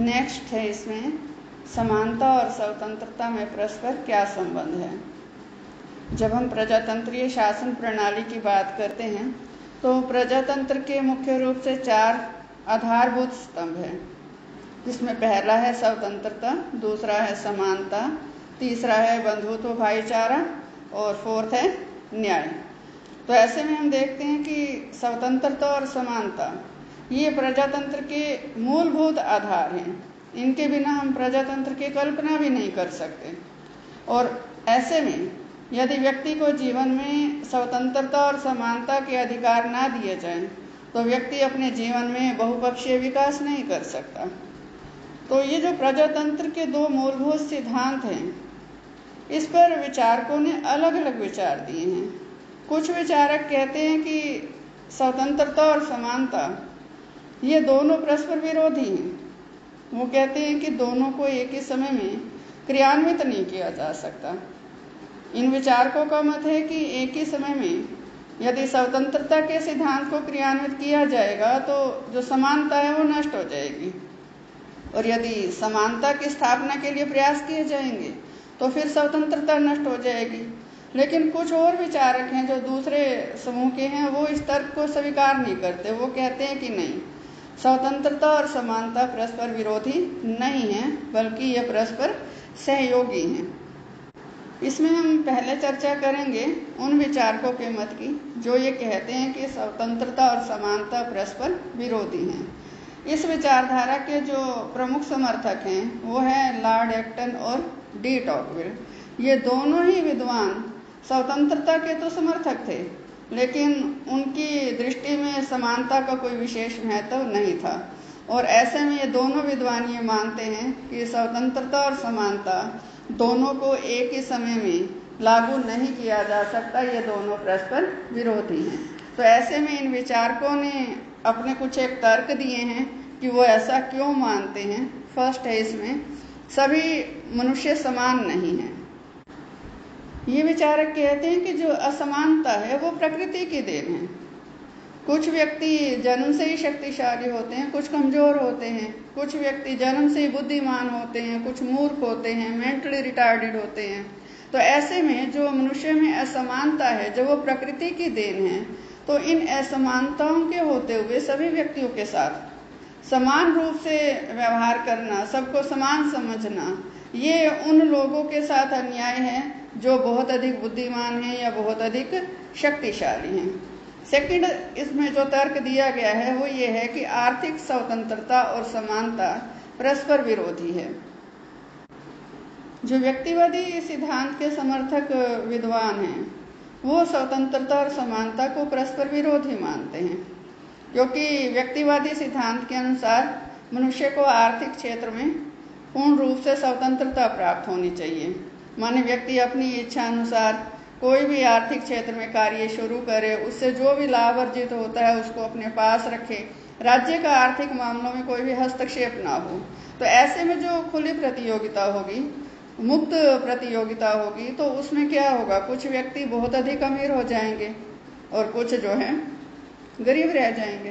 Next है इसमें समानता और स्वतंत्रता में परस्पर क्या संबंध है। जब हम प्रजातंत्रीय शासन प्रणाली की बात करते हैं तो प्रजातंत्र के मुख्य रूप से 4 आधारभूत स्तंभ हैं, जिसमें पहला है स्वतंत्रता, दूसरा है समानता, तीसरा है बंधुत्व भाईचारा और 4th है न्याय। तो ऐसे में हम देखते हैं कि स्वतंत्रता और समानता ये प्रजातंत्र के मूलभूत आधार हैं। इनके बिना हम प्रजातंत्र की कल्पना भी नहीं कर सकते। और ऐसे में यदि व्यक्ति को जीवन में स्वतंत्रता और समानता के अधिकार ना दिए जाएं, तो व्यक्ति अपने जीवन में बहुपक्षीय विकास नहीं कर सकता। तो ये जो प्रजातंत्र के 2 मूलभूत सिद्धांत हैं, इस पर विचारकों ने अलग अलग विचार दिए हैं। कुछ विचारक कहते हैं कि स्वतंत्रता और समानता ये दोनों परस्पर विरोधी हैं। वो कहते हैं कि दोनों को एक ही समय में क्रियान्वित नहीं किया जा सकता। इन विचारकों का मत है कि एक ही समय में यदि स्वतंत्रता के सिद्धांत को क्रियान्वित किया जाएगा तो जो समानता है वो नष्ट हो जाएगी, और यदि समानता की स्थापना के लिए प्रयास किए जाएंगे तो फिर स्वतंत्रता नष्ट हो जाएगी। लेकिन कुछ और विचारक हैं जो दूसरे समूह के हैं, वो इस तर्क को स्वीकार नहीं करते। वो कहते हैं कि नहीं, स्वतंत्रता और समानता परस्पर विरोधी नहीं है, बल्कि ये परस्पर सहयोगी हैं। इसमें हम पहले चर्चा करेंगे उन विचारकों के मत की जो ये कहते हैं कि स्वतंत्रता और समानता परस्पर विरोधी हैं। इस विचारधारा के जो प्रमुख समर्थक हैं वो है लॉर्ड एक्टन और डी टॉकविल। ये दोनों ही विद्वान स्वतंत्रता के तो समर्थक थे, लेकिन उनकी दृष्टि में समानता का कोई विशेष महत्व नहीं था। और ऐसे में ये दोनों विद्वान ये मानते हैं कि स्वतंत्रता और समानता दोनों को एक ही समय में लागू नहीं किया जा सकता, ये दोनों परस्पर विरोधी हैं। तो ऐसे में इन विचारकों ने अपने कुछ एक तर्क दिए हैं कि वो ऐसा क्यों मानते हैं। फर्स्ट है इसमें सभी मनुष्य समान नहीं हैं। ये विचारक कहते हैं कि जो असमानता है वो प्रकृति की देन है। कुछ व्यक्ति जन्म से ही शक्तिशाली होते हैं, कुछ कमजोर होते हैं, कुछ व्यक्ति जन्म से ही बुद्धिमान होते हैं, कुछ मूर्ख होते हैं, मेंटली रिटार्डेड होते हैं। तो ऐसे में जो मनुष्य में असमानता है, जो वो प्रकृति की देन है, तो इन असमानताओं के होते हुए सभी व्यक्तियों के साथ समान रूप से व्यवहार करना, सबको समान समझना, ये उन लोगों के साथ अन्याय है जो बहुत अधिक बुद्धिमान हैं या बहुत अधिक शक्तिशाली हैं। सेकंड इसमें जो तर्क दिया गया है वो ये है कि आर्थिक स्वतंत्रता और समानता परस्पर विरोधी है। जो व्यक्तिवादी सिद्धांत के समर्थक विद्वान हैं वो स्वतंत्रता और समानता को परस्पर विरोधी मानते हैं, क्योंकि व्यक्तिवादी सिद्धांत के अनुसार मनुष्य को आर्थिक क्षेत्र में पूर्ण रूप से स्वतंत्रता प्राप्त होनी चाहिए। माने व्यक्ति अपनी इच्छा अनुसार कोई भी आर्थिक क्षेत्र में कार्य शुरू करे, उससे जो भी लाभ अर्जित होता है उसको अपने पास रखे, राज्य का आर्थिक मामलों में कोई भी हस्तक्षेप ना हो। तो ऐसे में जो खुली प्रतियोगिता होगी, मुक्त प्रतियोगिता होगी, तो उसमें क्या होगा, कुछ व्यक्ति बहुत अधिक अमीर हो जाएंगे और कुछ जो है गरीब रह जाएंगे।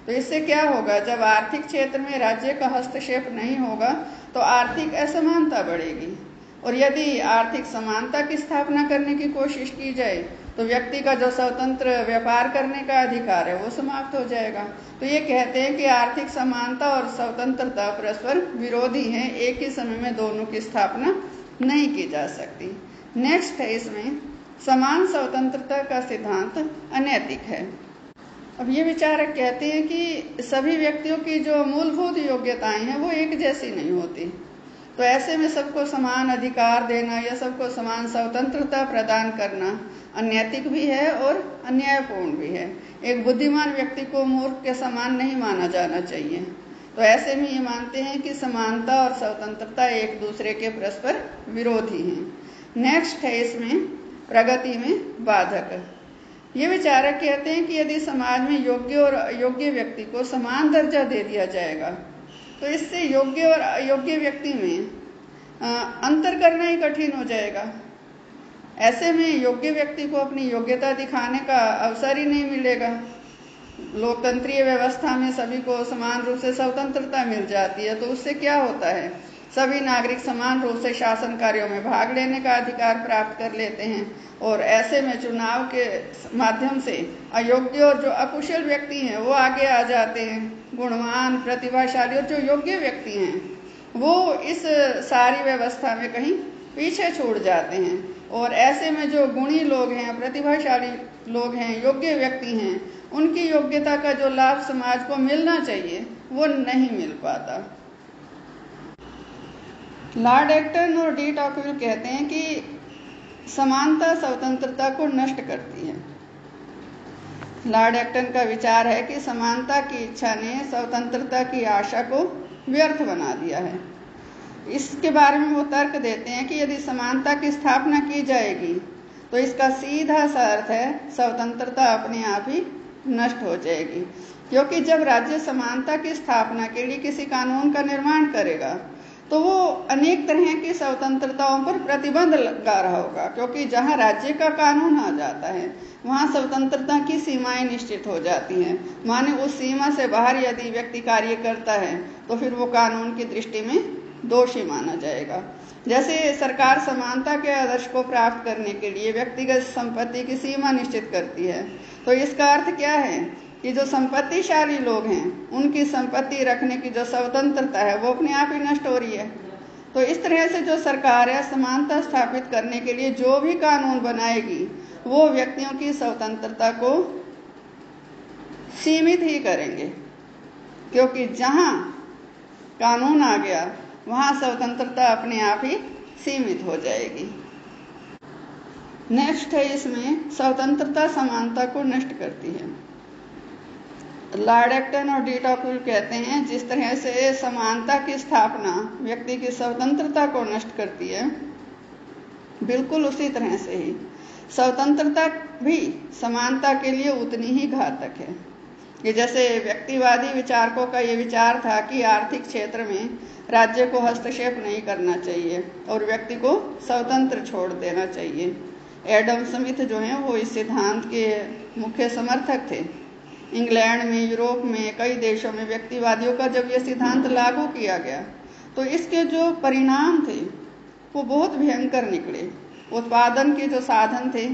तो इससे क्या होगा, जब आर्थिक क्षेत्र में राज्य का हस्तक्षेप नहीं होगा तो आर्थिक असमानता बढ़ेगी, और यदि आर्थिक समानता की स्थापना करने की कोशिश की जाए तो व्यक्ति का जो स्वतंत्र व्यापार करने का अधिकार है वो समाप्त हो जाएगा। तो ये कहते हैं कि आर्थिक समानता और स्वतंत्रता परस्पर विरोधी हैं, एक ही समय में दोनों की स्थापना नहीं की जा सकती। नेक्स्ट है इसमें समान स्वतंत्रता का सिद्धांत अनैतिक है। अब ये विचारक कहते हैं कि सभी व्यक्तियों की जो मूलभूत योग्यताएं हैं वो एक जैसी नहीं होती। तो ऐसे में सबको समान अधिकार देना या सबको समान स्वतंत्रता प्रदान करना अनैतिक भी है और अन्यायपूर्ण भी है। एक बुद्धिमान व्यक्ति को मूर्ख के समान नहीं माना जाना चाहिए। तो ऐसे में ये मानते हैं कि समानता और स्वतंत्रता एक दूसरे के परस्पर विरोधी हैं। नेक्स्ट है इसमें प्रगति में बाधक। ये विचारक कहते हैं कि यदि समाज में योग्य और अयोग्य व्यक्ति को समान दर्जा दे दिया जाएगा तो इससे योग्य और अयोग्य व्यक्ति में अंतर करना ही कठिन हो जाएगा। ऐसे में योग्य व्यक्ति को अपनी योग्यता दिखाने का अवसर ही नहीं मिलेगा। लोकतंत्रीय व्यवस्था में सभी को समान रूप से स्वतंत्रता मिल जाती है, तो उससे क्या होता है, सभी नागरिक समान रूप से शासन कार्यों में भाग लेने का अधिकार प्राप्त कर लेते हैं। और ऐसे में चुनाव के माध्यम से अयोग्य और जो अकुशल व्यक्ति हैं वो आगे आ जाते हैं। गुणवान, प्रतिभाशाली और जो योग्य व्यक्ति हैं वो इस सारी व्यवस्था में कहीं पीछे छूट जाते हैं। और ऐसे में जो गुणी लोग हैं, प्रतिभाशाली लोग हैं, योग्य व्यक्ति हैं, उनकी योग्यता का जो लाभ समाज को मिलना चाहिए वो नहीं मिल पाता। लॉर्ड एक्टन और डी टॉकविल कहते हैं कि समानता स्वतंत्रता को नष्ट करती है। लॉर्ड एक्टन का विचार है कि समानता की इच्छा ने स्वतंत्रता की आशा को व्यर्थ बना दिया है। इसके बारे में वो तर्क देते हैं कि यदि समानता की स्थापना की जाएगी तो इसका सीधा सा अर्थ है स्वतंत्रता अपने आप ही नष्ट हो जाएगी, क्योंकि जब राज्य समानता की स्थापना के लिए किसी कानून का निर्माण करेगा तो वो अनेक तरह की स्वतंत्रताओं पर प्रतिबंध लगा रहा होगा, क्योंकि जहां राज्य का कानून आ जाता है वहां स्वतंत्रता की सीमाएं निश्चित हो जाती हैं। माने उस सीमा से बाहर यदि व्यक्ति कार्य करता है तो फिर वो कानून की दृष्टि में दोषी माना जाएगा। जैसे सरकार समानता के आदर्श को प्राप्त करने के लिए व्यक्तिगत संपत्ति की सीमा निश्चित करती है, तो इसका अर्थ क्या है कि जो संपत्तिशाली लोग हैं उनकी संपत्ति रखने की जो स्वतंत्रता है वो अपने आप ही नष्ट हो रही है। तो इस तरह से जो सरकार है समानता स्थापित करने के लिए जो भी कानून बनाएगी वो व्यक्तियों की स्वतंत्रता को सीमित ही करेंगे, क्योंकि जहां कानून आ गया वहां स्वतंत्रता अपने आप ही सीमित हो जाएगी। नेक्स्ट है, इसमें स्वतंत्रता समानता को नष्ट करती है। लॉर्ड एक्टन और डी टॉकविल कहते हैं जिस तरह से समानता की स्थापना व्यक्ति की स्वतंत्रता को नष्ट करती है, बिल्कुल उसी तरह से ही स्वतंत्रता भी समानता के लिए उतनी ही घातक है। कि जैसे व्यक्तिवादी विचारकों का ये विचार था कि आर्थिक क्षेत्र में राज्य को हस्तक्षेप नहीं करना चाहिए और व्यक्ति को स्वतंत्र छोड़ देना चाहिए। एडम स्मिथ जो हैं वो इस सिद्धांत के मुख्य समर्थक थे। इंग्लैंड में, यूरोप में, कई देशों में व्यक्तिवादियों का जब यह सिद्धांत लागू किया गया तो इसके जो परिणाम थे वो बहुत भयंकर निकले। उत्पादन के जो साधन थे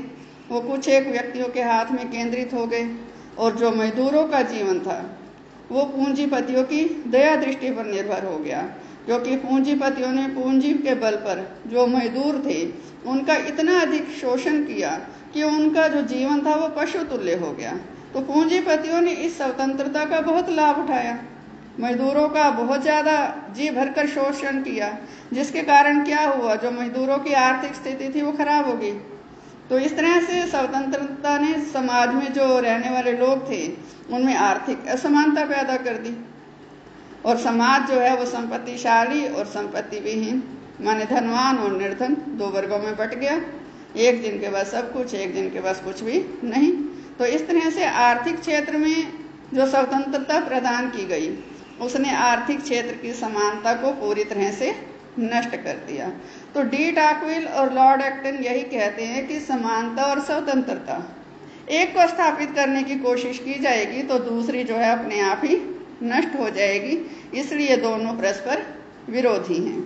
वो कुछ एक व्यक्तियों के हाथ में केंद्रित हो गए और जो मजदूरों का जीवन था वो पूंजीपतियों की दया दृष्टि पर निर्भर हो गया, क्योंकि पूंजीपतियों ने पूंजी के बल पर जो मजदूर थे उनका इतना अधिक शोषण किया कि उनका जो जीवन था वो पशु तुल्य हो गया। तो पूंजीपतियों ने इस स्वतंत्रता का बहुत लाभ उठाया, मजदूरों का बहुत ज्यादा जी भरकर शोषण किया, जिसके कारण क्या हुआ, जो मजदूरों की आर्थिक स्थिति थी वो खराब हो गई। तो इस तरह से स्वतंत्रता ने समाज में जो रहने वाले लोग थे उनमें आर्थिक असमानता पैदा कर दी और समाज जो है वो संपत्तिशाली और संपत्ति विहीन, माने धनवान और निर्धन दो वर्गों में बट गया। एक जिनके पास सब कुछ, एक जिनके पास कुछ भी नहीं। तो इस तरह से आर्थिक क्षेत्र में जो स्वतंत्रता प्रदान की गई उसने आर्थिक क्षेत्र की समानता को पूरी तरह से नष्ट कर दिया। तो डी टॉकविल और लॉर्ड एक्टन यही कहते हैं कि समानता और स्वतंत्रता एक को स्थापित करने की कोशिश की जाएगी तो दूसरी जो है अपने आप ही नष्ट हो जाएगी, इसलिए दोनों परस्पर विरोधी हैं।